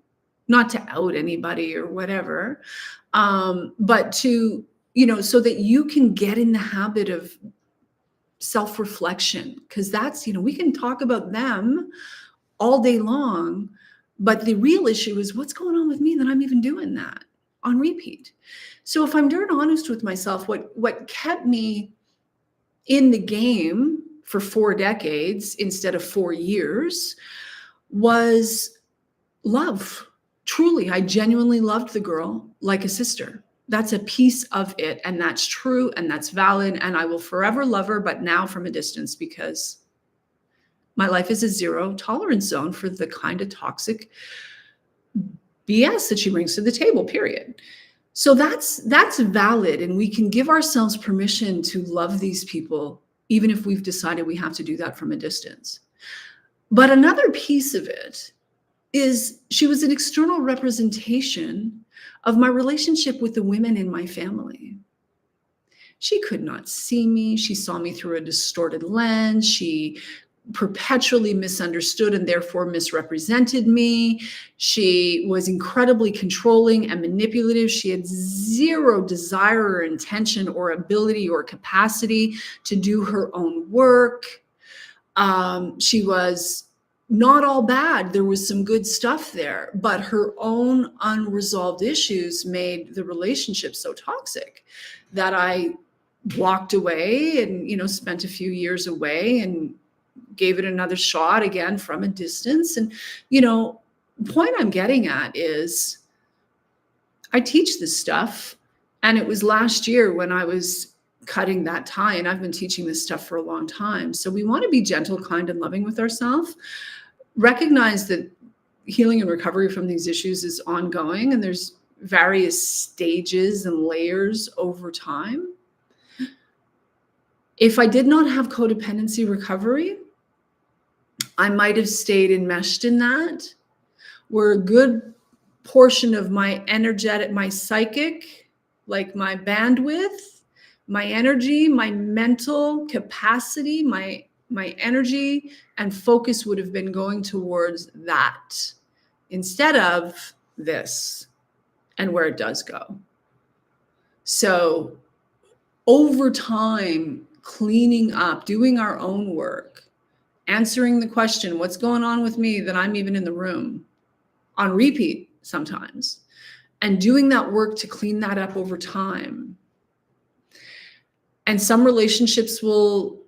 Speaker 1: not to out anybody or whatever, but to, so that you can get in the habit of self-reflection, because that's, we can talk about them all day long, but the real issue is what's going on with me that I'm even doing that on repeat. So if I'm dirt honest with myself, what kept me in the game for 4 decades instead of 4 years was love. Truly, I genuinely loved the girl like a sister. That's a piece of it, and that's true, and that's valid, and I will forever love her, but now from a distance, because my life is a zero tolerance zone for the kind of toxic BS that she brings to the table, period. So that's valid, and we can give ourselves permission to love these people, even if we've decided we have to do that from a distance. But another piece of it is she was an external representation of my relationship with the women in my family. She could not see me. She saw me through a distorted lens. She perpetually misunderstood and therefore misrepresented me. She was incredibly controlling and manipulative. She had zero desire or intention or ability or capacity to do her own work. She was not all bad. There was some good stuff there, but her own unresolved issues made the relationship so toxic that I walked away and, spent a few years away and gave it another shot again from a distance. And, the point I'm getting at is I teach this stuff. And it was last year when I was cutting that tie, and I've been teaching this stuff for a long time. So we want to be gentle, kind, and loving with ourselves. Recognize that healing and recovery from these issues is ongoing, and there's various stages and layers over time. If I did not have codependency recovery, I might have stayed enmeshed in that, where a good portion of my energetic, my psychic, like my bandwidth, my energy, my mental capacity, my energy and focus would have been going towards that instead of this and where it does go. So over time, cleaning up, doing our own work, answering the question, what's going on with me that I'm even in the room, on repeat sometimes, and doing that work to clean that up over time. And some relationships will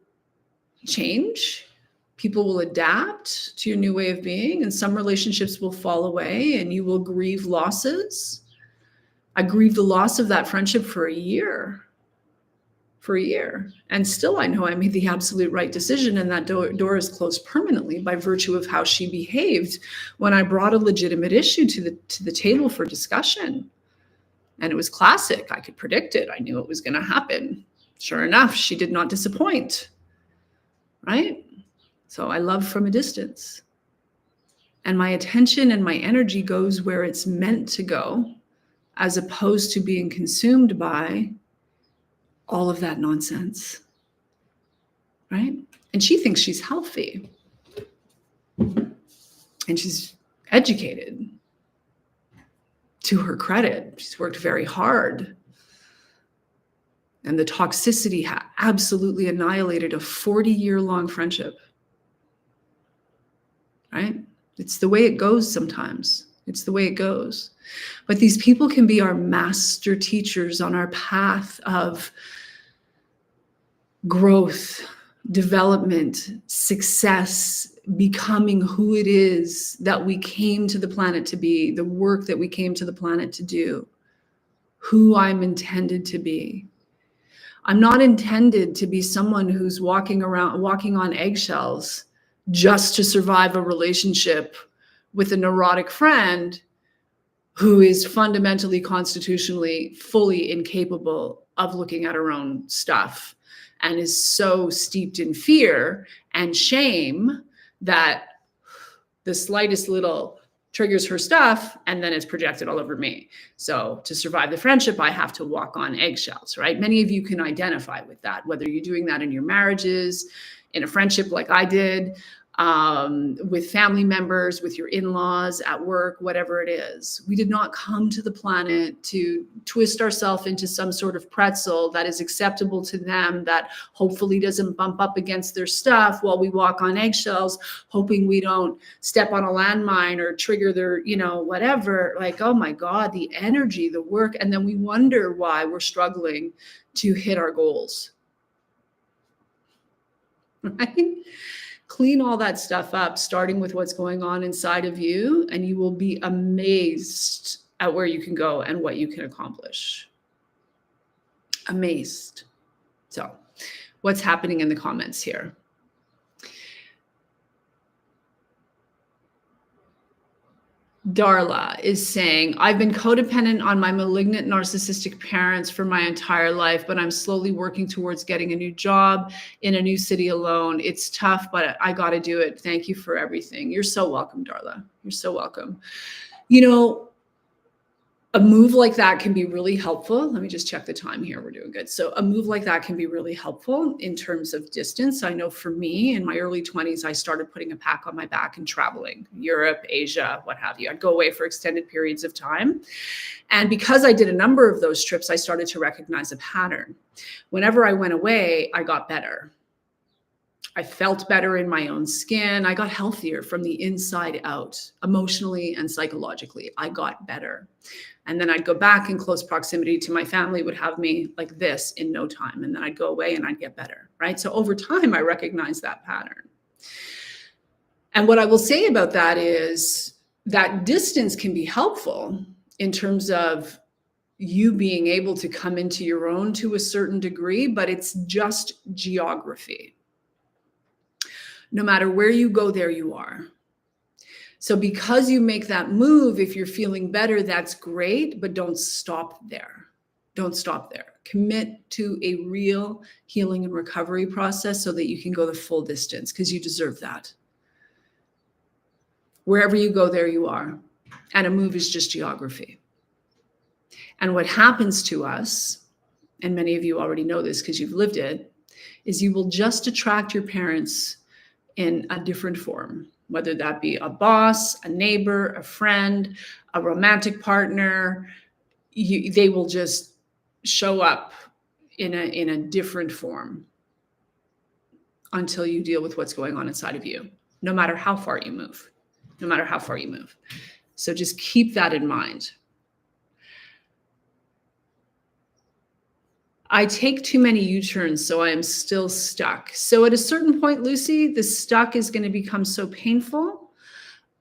Speaker 1: change. People will adapt to your new way of being, and some relationships will fall away and you will grieve losses. I grieved the loss of that friendship for a year. And still I know I made the absolute right decision, and that door is closed permanently by virtue of how she behaved when I brought a legitimate issue to the table for discussion. And it was classic. I could predict it. I knew it was going to happen. Sure enough, she did not disappoint, right? So I love from a distance. And my attention and my energy goes where it's meant to go, as opposed to being consumed by all of that nonsense, right? And she thinks she's healthy and she's educated. To her credit, she's worked very hard. And the toxicity absolutely annihilated a 40-year-long friendship, right? It's the way it goes sometimes. It's the way it goes. But these people can be our master teachers on our path of growth, development, success, becoming who it is that we came to the planet to be, the work that we came to the planet to do, who I'm intended to be. I'm not intended to be someone who's walking on eggshells just to survive a relationship with a neurotic friend who is fundamentally, constitutionally, fully incapable of looking at her own stuff and is so steeped in fear and shame that the slightest little triggers her stuff and then it's projected all over me. So to survive the friendship, I have to walk on eggshells, right? Many of you can identify with that, whether you're doing that in your marriages, in a friendship like I did, with family members, with your in-laws, at work, whatever it is. We did not come to the planet to twist ourselves into some sort of pretzel that is acceptable to them, that hopefully doesn't bump up against their stuff while we walk on eggshells, hoping we don't step on a landmine or trigger their, whatever. Like, oh my God, the energy, the work. And then we wonder why we're struggling to hit our goals, right? Clean all that stuff up, starting with what's going on inside of you, and you will be amazed at where you can go and what you can accomplish. Amazed. So, what's happening in the comments here? Darla is saying, I've been codependent on my malignant narcissistic parents for my entire life, but I'm slowly working towards getting a new job in a new city alone. It's tough, but I got to do it. Thank you for everything. You're so welcome, Darla. You're so welcome. A move like that can be really helpful. Let me just check the time here. We're doing good. So a move like that can be really helpful in terms of distance. I know for me, in my early 20s, I started putting a pack on my back and traveling Europe, Asia, what have you. I'd go away for extended periods of time. And because I did a number of those trips, I started to recognize a pattern. Whenever I went away, I got better. I felt better in my own skin. I got healthier from the inside out, emotionally and psychologically. I got better. And then I'd go back in close proximity to my family, would have me like this in no time. And then I'd go away and I'd get better, right? So over time, I recognized that pattern. And what I will say about that is that distance can be helpful in terms of you being able to come into your own to a certain degree, but it's just geography. No matter where you go, there you are. So because you make that move, if you're feeling better, that's great, but don't stop there. Don't stop there. Commit to a real healing and recovery process so that you can go the full distance, because you deserve that. Wherever you go, there you are. And a move is just geography. And what happens to us, and many of you already know this because you've lived it, is you will just attract your parents in a different form, whether that be a boss, a neighbor, a friend, a romantic partner. They will just show up in a different form until you deal with what's going on inside of you, no matter how far you move. No matter how far you move. So just keep that in mind. I take too many U-turns, so I am still stuck. So at a certain point, Lucy, the stuck is going to become so painful,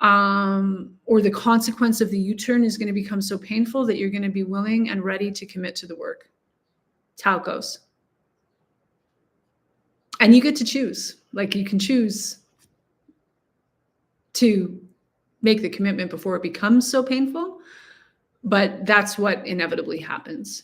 Speaker 1: or the consequence of the U-turn is going to become so painful that you're going to be willing and ready to commit to the work. That's how it goes. And you get to choose. Like, you can choose to make the commitment before it becomes so painful, but that's what inevitably happens.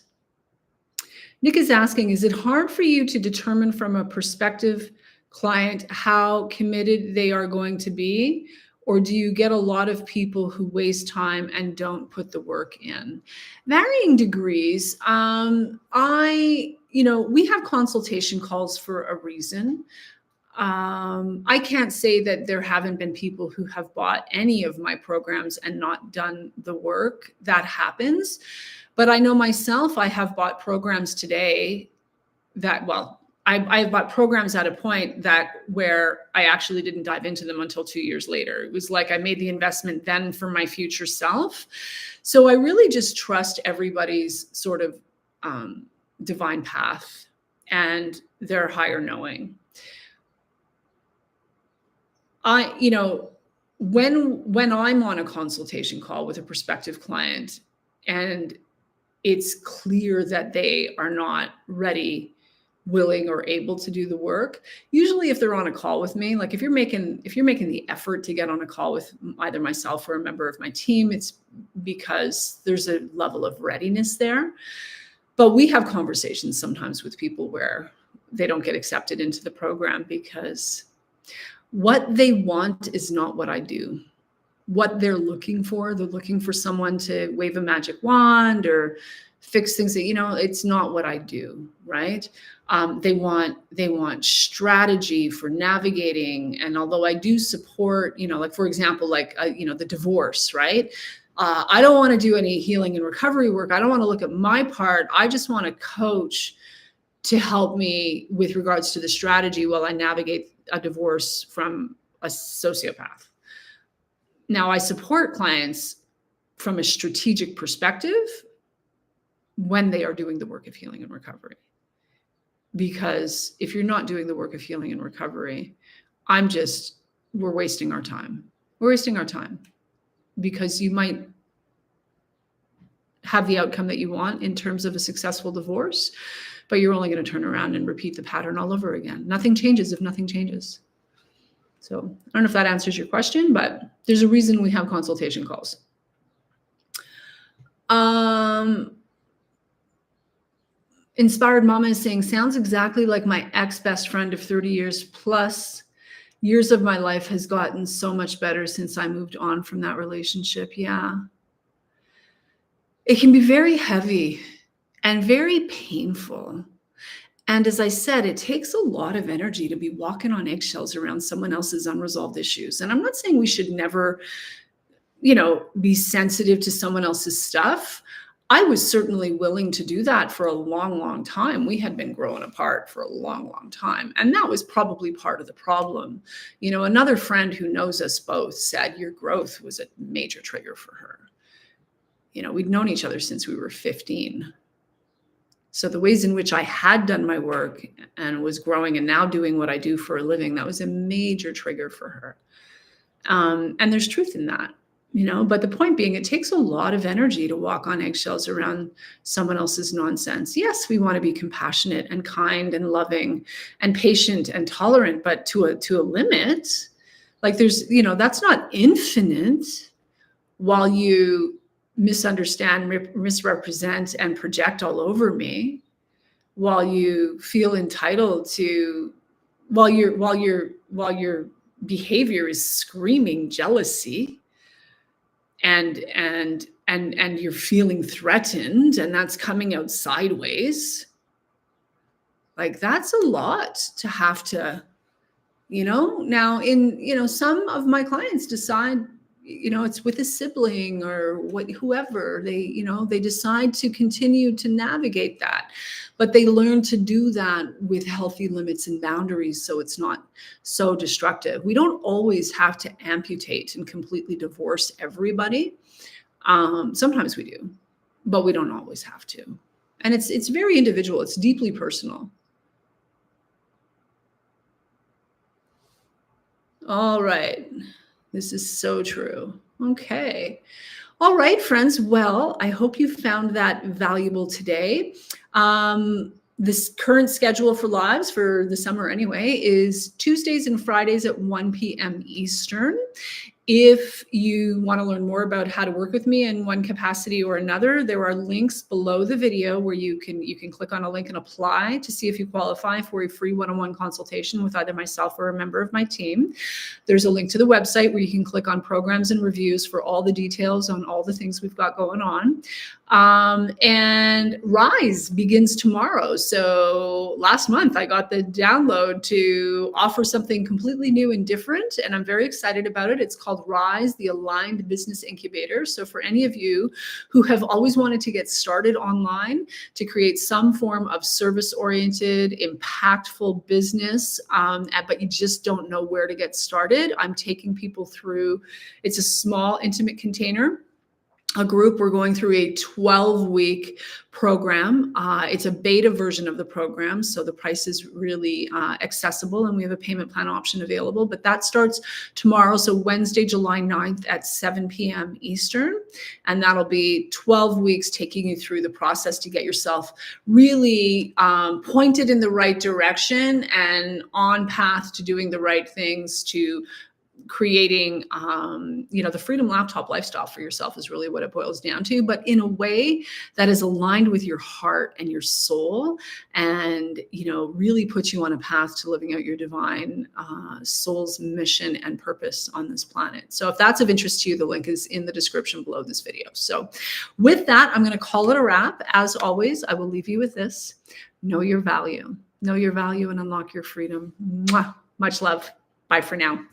Speaker 1: Nick is asking, is it hard for you to determine from a prospective client how committed they are going to be? Or do you get a lot of people who waste time and don't put the work in? Varying degrees. We have consultation calls for a reason. I can't say that there haven't been people who have bought any of my programs and not done the work. That happens. But I know myself, I have bought programs today that, I've bought programs at a point where I actually didn't dive into them until 2 years later. It was like I made the investment then for my future self. So I really just trust everybody's sort of divine path and their higher knowing. When I'm on a consultation call with a prospective client and it's clear that they are not ready, willing, or able to do the work, usually if they're on a call with me, like if you're making the effort to get on a call with either myself or a member of my team, it's because there's a level of readiness there. But we have conversations sometimes with people where they don't get accepted into the program because what they want is not what I do. What they're looking for someone to wave a magic wand or fix things that, it's not what I do, right? They want strategy for navigating. And although I do support, like, for example, the divorce, right? I don't want to do any healing and recovery work. I don't want to look at my part. I just want a coach to help me with regards to the strategy while I navigate a divorce from a sociopath. Now, I support clients from a strategic perspective when they are doing the work of healing and recovery. Because if you're not doing the work of healing and recovery, we're wasting our time. We're wasting our time because you might have the outcome that you want in terms of a successful divorce, but you're only going to turn around and repeat the pattern all over again. Nothing changes if nothing changes. So I don't know if that answers your question, but there's a reason we have consultation calls. Inspired Mama is saying, sounds exactly like my ex-best friend of 30 years plus. Years of my life has gotten so much better since I moved on from that relationship. Yeah. It can be very heavy and very painful. And as I said, it takes a lot of energy to be walking on eggshells around someone else's unresolved issues. And I'm not saying we should never, be sensitive to someone else's stuff. I was certainly willing to do that for a long, long time. We had been growing apart for a long, long time. And that was probably part of the problem. Another friend who knows us both said your growth was a major trigger for her. We'd known each other since we were 15. So the ways in which I had done my work and was growing and now doing what I do for a living, that was a major trigger for her. And there's truth in that, but the point being, it takes a lot of energy to walk on eggshells around someone else's nonsense. Yes, we want to be compassionate and kind and loving and patient and tolerant, but to a limit. Like that's not infinite. While you misunderstand, misrepresent, and project all over me, while you feel entitled to, while your behavior is screaming jealousy, and you're feeling threatened, and that's coming out sideways. Like, that's a lot to have to, now some of my clients decide, it's with a sibling or whoever, they decide to continue to navigate that, but they learn to do that with healthy limits and boundaries, so it's not so destructive. We don't always have to amputate and completely divorce everybody. Sometimes we do, but we don't always have to. And it's very individual. It's deeply personal. All right. This is so true. Okay. All right, friends. Well, I hope you found that valuable today. This current schedule for lives for the summer anyway is Tuesdays and Fridays at 1 p.m. Eastern. If you want to learn more about how to work with me in one capacity or another, there are links below the video where you can click on a link and apply to see if you qualify for a free one-on-one consultation with either myself or a member of my team. There's a link to the website where you can click on programs and reviews for all the details on all the things we've got going on. And Rise begins tomorrow. So last month I got the download to offer something completely new and different, and I'm very excited about it. It's called Rise, the Aligned Business Incubator. So for any of you who have always wanted to get started online to create some form of service-oriented, impactful business, but you just don't know where to get started, I'm taking people through, it's a small, intimate container. A group, we're going through a 12-week program. It's a beta version of the program, so the price is really accessible, and we have a payment plan option available, but that starts tomorrow, so Wednesday, July 9th at 7 p.m. Eastern, and that'll be 12 weeks taking you through the process to get yourself really pointed in the right direction and on path to doing the right things, to creating, the freedom laptop lifestyle for yourself is really what it boils down to, but in a way that is aligned with your heart and your soul, and, really puts you on a path to living out your divine soul's mission and purpose on this planet. So if that's of interest to you, the link is in the description below this video. So with that, I'm going to call it a wrap. As always, I will leave you with this. Know your value and unlock your freedom. Mwah. Much love. Bye for now.